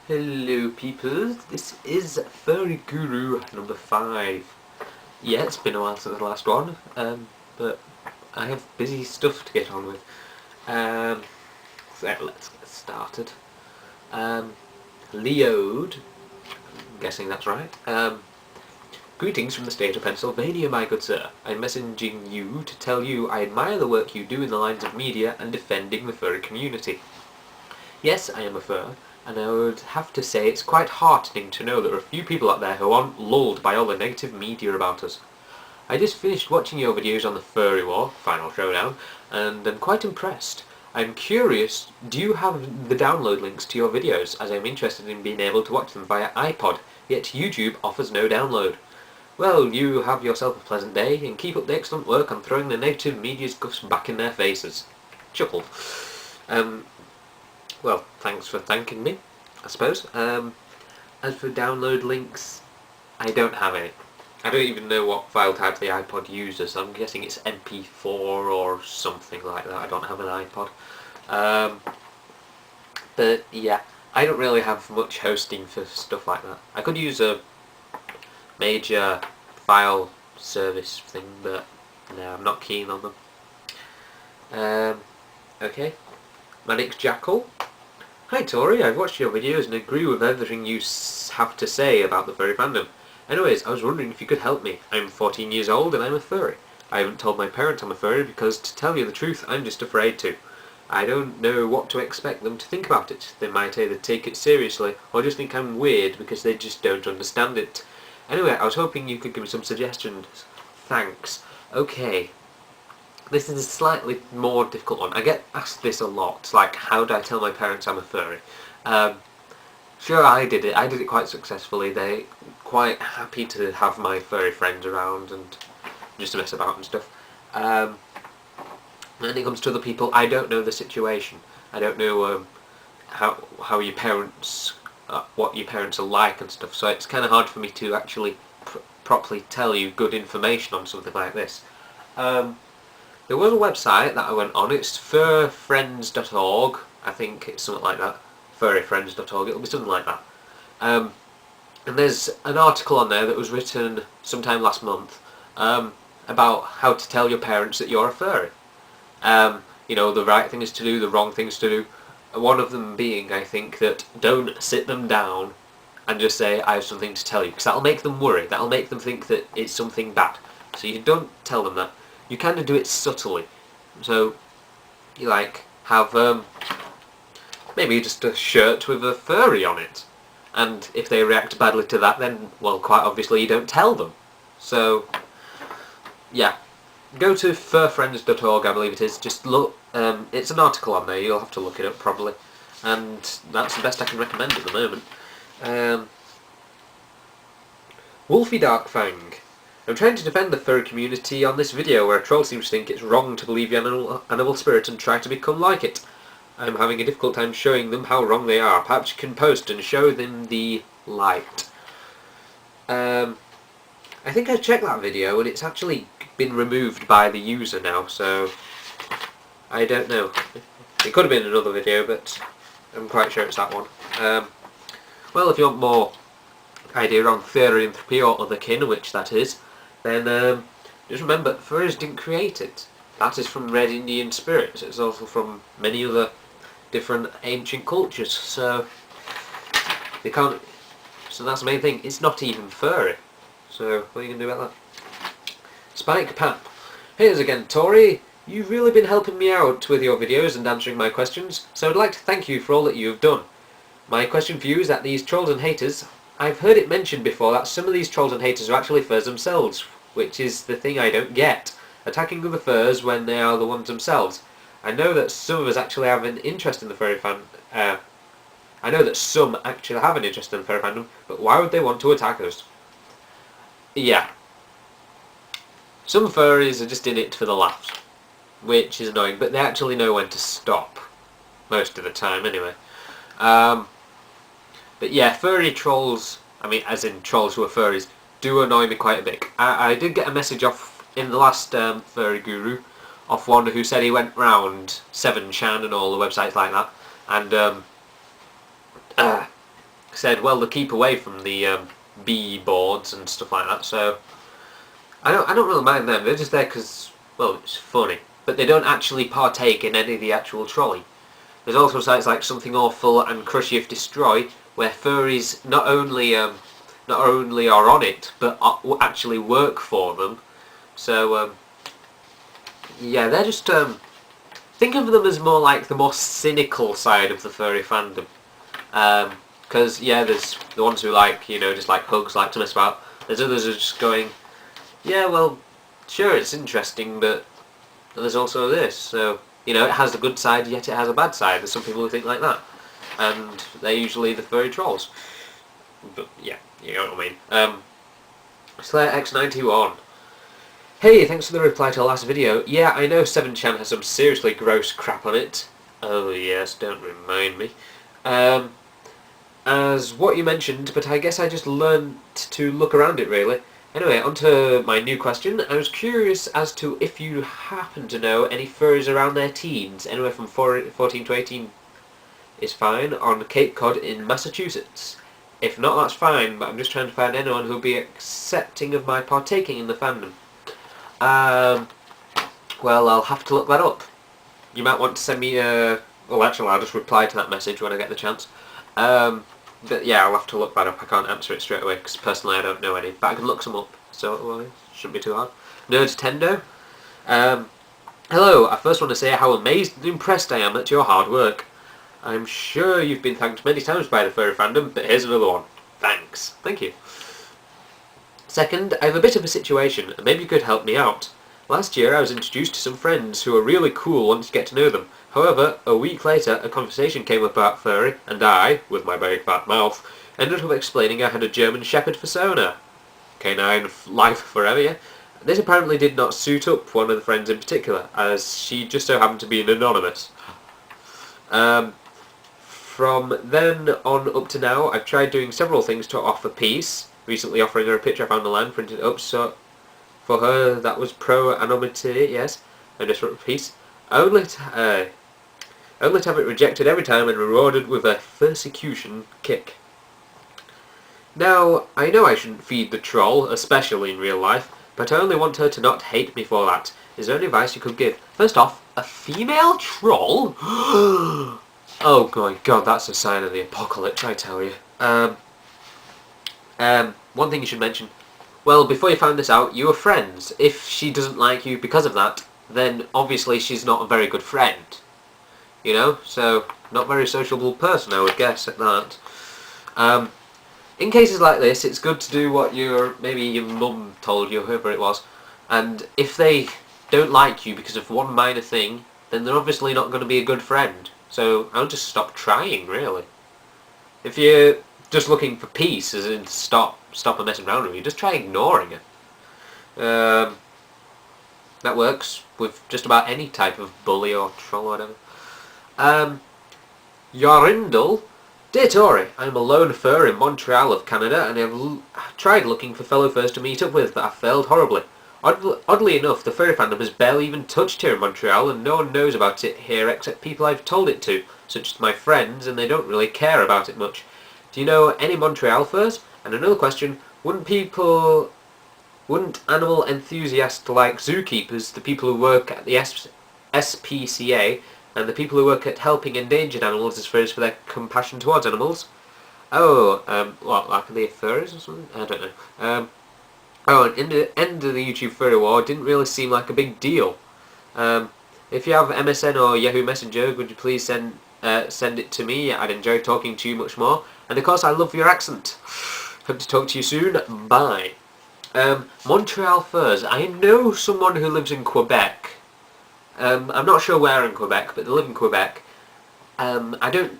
Hello people, this is Furry Guru number 5. Yeah, it's been a while since the last one, but I have busy stuff to get on with. So let's get started. Leode, I'm guessing that's right. Greetings from the state of Pennsylvania, my good sir. I'm messaging you to tell you I admire the work you do in the lines of media and defending the furry community. Yes, I am a fur, and I would have to say it's quite heartening to know there are a few people out there who aren't lulled by all the negative media about us. I just finished watching your videos on the Furry War, Final Showdown, and I'm quite impressed. I'm curious, do you have the download links to your videos, as I'm interested in being able to watch them via iPod, yet YouTube offers no download. Well, you have yourself a pleasant day, and keep up the excellent work on throwing the negative media's guffs back in their faces. Chuckle. Well, thanks for thanking me, I suppose. As for download links, I don't have any. I don't even know what file type the iPod uses, so I'm guessing it's MP4 or something like that. I don't have an iPod. But yeah, I don't really have much hosting for stuff like that. I could use a major file service thing, but no, I'm not keen on them. Okay. Manic Jackal. Hi Tori, I've watched your videos and agree with everything you have to say about the furry fandom. Anyways, I was wondering if you could help me. I'm 14 years old and I'm a furry. I haven't told my parents I'm a furry because, to tell you the truth, I'm just afraid to. I don't know what to expect them to think about it. They might either take it seriously or just think I'm weird because they just don't understand it. Anyway, I was hoping you could give me some suggestions. Thanks. Okay. This is a slightly more difficult one. I get asked this a lot, like, how do I tell my parents I'm a furry? Sure, I did it. I did it quite successfully. They're quite happy to have my furry friends around and just to mess about and stuff. When it comes to other people, I don't know the situation. I don't know how your parents, what your parents are like and stuff. So it's kind of hard for me to actually properly tell you good information on something like this. There was a website that I went on, it's furfriends.org, I think it's something like that, furryfriends.org, it'll be something like that. And there's an article on there that was written sometime last month about how to tell your parents that you're a furry. You know, the right things to do, the wrong things to do. One of them being, I think, that don't sit them down and just say, I have something to tell you, because that'll make them worry, that'll make them think that it's something bad. So you don't tell them that. You kind of do it subtly. So you like have maybe just a shirt with a furry on it, and if they react badly to that, then well, quite obviously you don't tell them. So yeah, go to furfriends.org, I believe it is. Just look. It's an article on there. You'll have to look it up probably, and that's the best I can recommend at the moment. Wolfie Darkfang. I'm trying to defend the furry community on this video where a troll seems to think it's wrong to believe the animal spirit and try to become like it. I'm having a difficult time showing them how wrong they are. Perhaps you can post and show them the light. I think I checked that video and it's actually been removed by the user now, so I don't know. It could have been another video, but I'm quite sure it's that one. Well, if you want more idea on furryanthropy or other kin, which that is, then just remember, furries didn't create it. That is from Red Indian spirits. It's also from many other different ancient cultures. So they can't. So that's the main thing. It's not even furry. So what are you gonna do about that? Spike Pap. Here's again, Tori. You've really been helping me out with your videos and answering my questions. So I'd like to thank you for all that you have done. My question for you is that these trolls and haters. I've heard it mentioned before that some of these trolls and haters are actually furs themselves, which is the thing I don't get. Attacking other furs when they are the ones themselves. I know that some of us actually have an interest in the furry I know that some actually have an interest in the furry fandom, but why would they want to attack us? Yeah. Some furries are just in it for the laughs, which is annoying, but they actually know when to stop. Most of the time, anyway. But yeah, furry trolls, I mean as in trolls who are furries, do annoy me quite a bit. I did get a message off in the last Furry Guru off one who said he went round 7chan and all the websites like that, and said, well, to keep away from the bee boards and stuff like that. So I don't really mind them. They're just there because, well, it's funny. But they don't actually partake in any of the actual trolley. There's also sites like Something Awful and Crushy of Destroy, where furries not only are on it, but actually work for them. So yeah, they're just think of them as more like the more cynical side of the furry fandom. Because yeah, there's the ones who like, you know, just like hugs, like to mess about. There's others who are just going, yeah, well, sure, it's interesting, but there's also this. So, you know, it has the good side, yet it has a bad side. There's some people who think like that, and they're usually the furry trolls. But yeah, you know what I mean. Slayer X91. Hey, thanks for the reply to our last video. Yeah, I know 7chan has some seriously gross crap on it. Oh yes, don't remind me. As what you mentioned, but I guess I just learned to look around it really. Anyway, on to my new question. I was curious as to if you happen to know any furries around their teens, anywhere from 14 to 18 is fine, on Cape Cod in Massachusetts. If not, that's fine, but I'm just trying to find anyone who'll be accepting of my partaking in the fandom. Well, I'll have to look that up. You might want to send me a... Well, actually, I'll just reply to that message when I get the chance. But yeah, I'll have to look that up. I can't answer it straight away, because personally I don't know any. But I can look some up, so well, it shouldn't be too hard. Nerdtendo. Hello, I first want to say how amazed and impressed I am at your hard work. I'm sure you've been thanked many times by the furry fandom, but here's another one. Thanks. Thank you. Second, I have a bit of a situation, and maybe you could help me out. Last year I was introduced to some friends who were really cool, wanted to get to know them. However, a week later a conversation came up about furry, and I, with my very fat mouth, ended up explaining I had a German Shepherd persona. Canine life forever, yeah? This apparently did not suit up one of the friends in particular, as she just so happened to be an anonymous. From then on up to now, I've tried doing several things to offer peace. Recently offering her a picture I found online, printed it up, so for her that was pro-anonymity, yes, and disrupt peace. Only to have it rejected every time and rewarded with a persecution kick. Now, I know I shouldn't feed the troll, especially in real life, but I only want her to not hate me for that. Is there any advice you could give? First off, a female troll? Oh my god, that's a sign of the apocalypse, I tell you. One thing you should mention. Well, before you found this out, you were friends. If she doesn't like you because of that, then obviously she's not a very good friend. You know? So, not very sociable person, I would guess, at that. In cases like this, it's good to do what maybe your mum told you, whoever it was. And if they don't like you because of one minor thing, then they're obviously not going to be a good friend. So, I'll just stop trying, really. If you're just looking for peace, as in stop her messing around with you, just try ignoring her. That works with just about any type of bully or troll or whatever. Yorindel. Dear Tori, I'm a lone fur in Montreal of Canada, and I've tried looking for fellow furs to meet up with, but I've failed horribly. Oddly enough, the furry fandom has barely even touched here in Montreal, and no one knows about it here except people I've told it to, such as my friends, and they don't really care about it much. Do you know any Montreal furs? And another question, wouldn't animal enthusiasts like zookeepers, the people who work at the SPCA, and the people who work at helping endangered animals as furs for their compassion towards animals? Oh, what, like the furries or something? I don't know. Oh, and in the end of the YouTube Furry War, it didn't really seem like a big deal. If you have MSN or Yahoo Messenger, would you please send it to me? I'd enjoy talking to you much more. And of course, I love your accent. Hope to talk to you soon. Bye. Montreal furs. I know someone who lives in Quebec. I'm not sure where in Quebec, but they live in Quebec. I don't